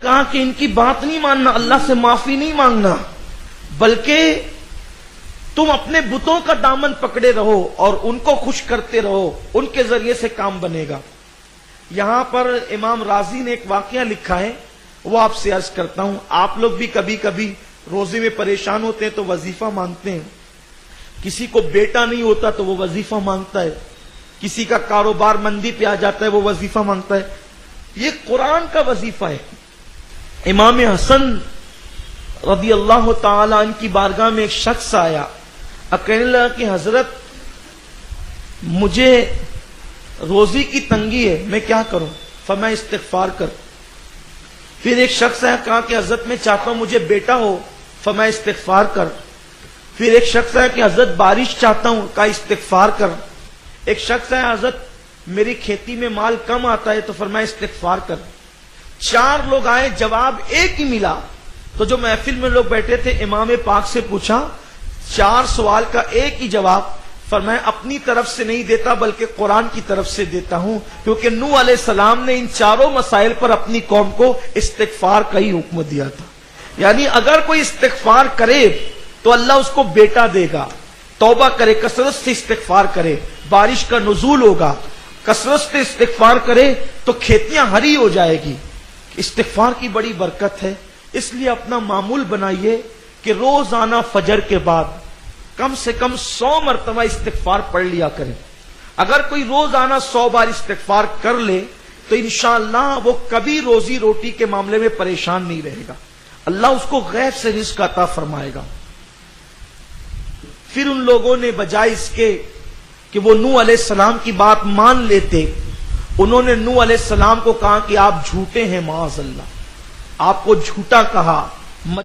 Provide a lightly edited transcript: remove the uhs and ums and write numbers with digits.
کہا کہ ان کی بات نہیں ماننا، اللہ سے معافی نہیں مانگنا، بلکہ تم اپنے بتوں کا دامن پکڑے رہو اور ان کو خوش کرتے رہو، ان کے ذریعے سے کام بنے گا۔ یہاں پر امام رازی نے ایک واقعہ لکھا ہے، وہ آپ سے عرض کرتا ہوں۔ آپ لوگ بھی کبھی کبھی روزے میں پریشان ہوتے ہیں تو وظیفہ مانگتے ہیں، کسی کو بیٹا نہیں ہوتا تو وہ وظیفہ مانگتا ہے، کسی کا کاروبار مندی پہ آ جاتا ہے وہ وظیفہ مانگتا ہے۔ یہ قرآن کا وظیفہ ہے۔ امام حسن رضی اللہ تعالی عنہ کی بارگاہ میں ایک شخص آیا، کہنے لگا کہ حضرت مجھے روزی کی تنگی ہے، میں کیا کروں؟ فرمایا استغفار کر۔ پھر ایک شخص آیا، کہا کہ حضرت میں چاہتا ہوں مجھے بیٹا ہو، فرمایا استغفار کر۔ پھر ایک شخص آیا کہ حضرت بارش چاہتا ہوں، کہا استغفار کر۔ ایک شخص آیا، حضرت میری کھیتی میں مال کم آتا ہے، تو فرمایا استغفار کر۔ 4 لوگ آئے، جواب ایک ہی ملا۔ تو جو محفل میں لوگ بیٹھے تھے، امام پاک سے پوچھا 4 سوال کا ایک ہی جواب، فرمایا اپنی طرف سے نہیں دیتا بلکہ قرآن کی طرف سے دیتا ہوں، کیونکہ نوح علیہ السلام نے ان 4 مسائل پر اپنی قوم کو استغفار کا ہی حکم دیا تھا۔ یعنی اگر کوئی استغفار کرے تو اللہ اس کو بیٹا دے گا، توبہ کرے، کثرت سے استغفار کرے، بارش کا نزول ہوگا، کثرت سے استغفار کرے تو کھیتیاں ہری ہو جائے گی۔ استغفار کی بڑی برکت ہے، اس لیے اپنا معمول بنائیے کہ روزانہ فجر کے بعد کم سے کم 100 مرتبہ استغفار پڑھ لیا کریں۔ اگر کوئی روزانہ 100 بار استغفار کر لے تو انشاءاللہ وہ کبھی روزی روٹی کے معاملے میں پریشان نہیں رہے گا، اللہ اس کو غیب سے رزق عطا فرمائے گا۔ پھر ان لوگوں نے بجائے اس کے کہ وہ نوح علیہ السلام کی بات مان لیتے، انہوں نے نوح علیہ السلام کو کہا کہ آپ جھوٹے ہیں، معاذ اللہ، آپ کو جھوٹا کہا،